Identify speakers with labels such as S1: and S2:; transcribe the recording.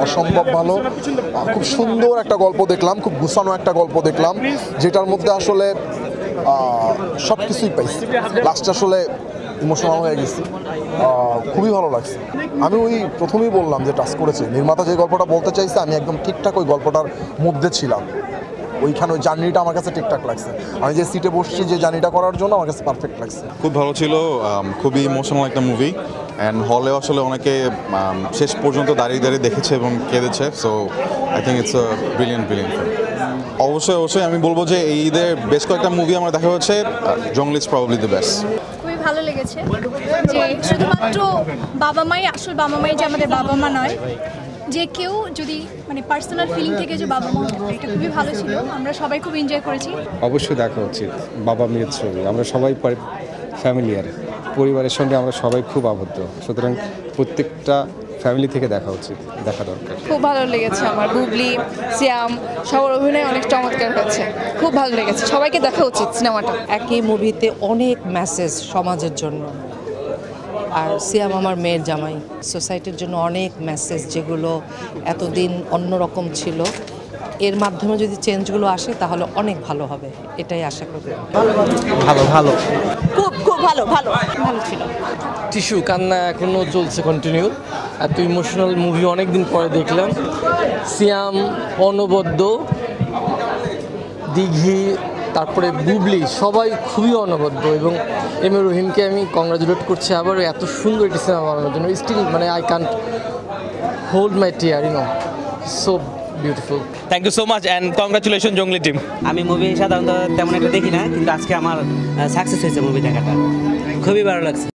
S1: অসম্ভব ভালো। খুব সুন্দর একটা গল্প দেখলাম, খুব গুছানো একটা গল্প দেখলাম, যেটার মধ্যে আসলে সব কিছুই পাইছি। লাস্টে আসলে ইমোশনাল হয়ে গেছি, খুবই ভালো লাগছে। আমি ওই প্রথমেই বললাম যে টাচ করেছে, নির্মাতা যে গল্পটা বলতে চাইছে আমি একদম ঠিকঠাক ওই গল্পটার মধ্যে ছিলাম। ওইখানে ওই জার্নিটা আমার কাছে ঠিকঠাক লাগছে। আমি যে সিটে বসছি যে জার্নিটা করার জন্য আমার কাছে পারফেক্ট লাগছে।
S2: খুব ভালো ছিল, খুবই ইমোশনাল একটা মুভি। অ্যান্ড হলেও আসলে অনেকে শেষ পর্যন্ত দাঁড়িয়ে দাঁড়িয়ে দেখেছে এবং কেঁদেছে। So I think it's brilliant film. অবশ্যই আমি বলবো যে এই ঈদের বেশ কয়েকটা মুভি আমার দেখা হচ্ছে, জঙ্গলি ইজ প্রবাবলি দ্য বেস্ট।
S3: খুবই ভালো লেগেছে যে শুধুমাত্র বাবা মাই আসল বাবা মাই, যে আমাদের বাবা মা নয়, যে কেউ যদি মানে পার্সোনাল ফিলিং থেকে যে বাবা মা, এটা খুবই ভালো ছিল। আমরা সবাই খুব এনজয় করেছি।
S4: অবশ্যই দেখা উচিত, বাবা মেয়ের ছবি। আমরা সবাই ফ্যামিলিয়ার, পরিবারের সঙ্গে আমরা সবাই খুব আবদ্ধ, সুতরাং প্রত্যেকটা ফ্যামিলি থেকে দেখা উচিত, দেখা দরকার।
S5: খুব ভালো লেগেছে আমার। বুবলি, সিয়াম সবার অভিনয় অনেক চমৎকার হয়েছে, খুব ভালো লেগেছে। সবাইকে দেখা উচিত সিনেমাটা।
S6: একই মুভিতে অনেক মেসেজ সমাজের জন্য, আর সিয়াম আমার মেয়ের জামাই, সোসাইটির জন্য অনেক মেসেজ যেগুলো এতদিন অন্যরকম ছিল। এর মাধ্যমে যদি চেঞ্জগুলো আসে তাহলে অনেক ভালো হবে, এটাই আশা করি।
S7: ভালো ভালো
S5: খুব খুব ভালো ভালো ভালো ছিল।
S7: টিস্যু কান্না এখনও চলছে কন্টিনিউ। এত ইমোশনাল মুভি অনেক দিন পরে দেখলাম। সিয়াম, অনবদ্য, দিঘি, তারপরে বুবলি, সবাই খুবই অনবদ্য। এবং এম এ রহিমকে আমি কংগ্রাচুলেট করছি আবার এত সুন্দর একটি সিনেমা বানানোর জন্য। স্টিল মানে I can't hold my tear, so beautiful.
S8: Thank you so much and congratulation Junglee team.
S9: আমি মুভি সাধারণত তেমন একটা দেখি না, কিন্তু আজকে আমার সাকসেস হয়েছে মুভি দেখাটা, খুবই ভালো লাগছে।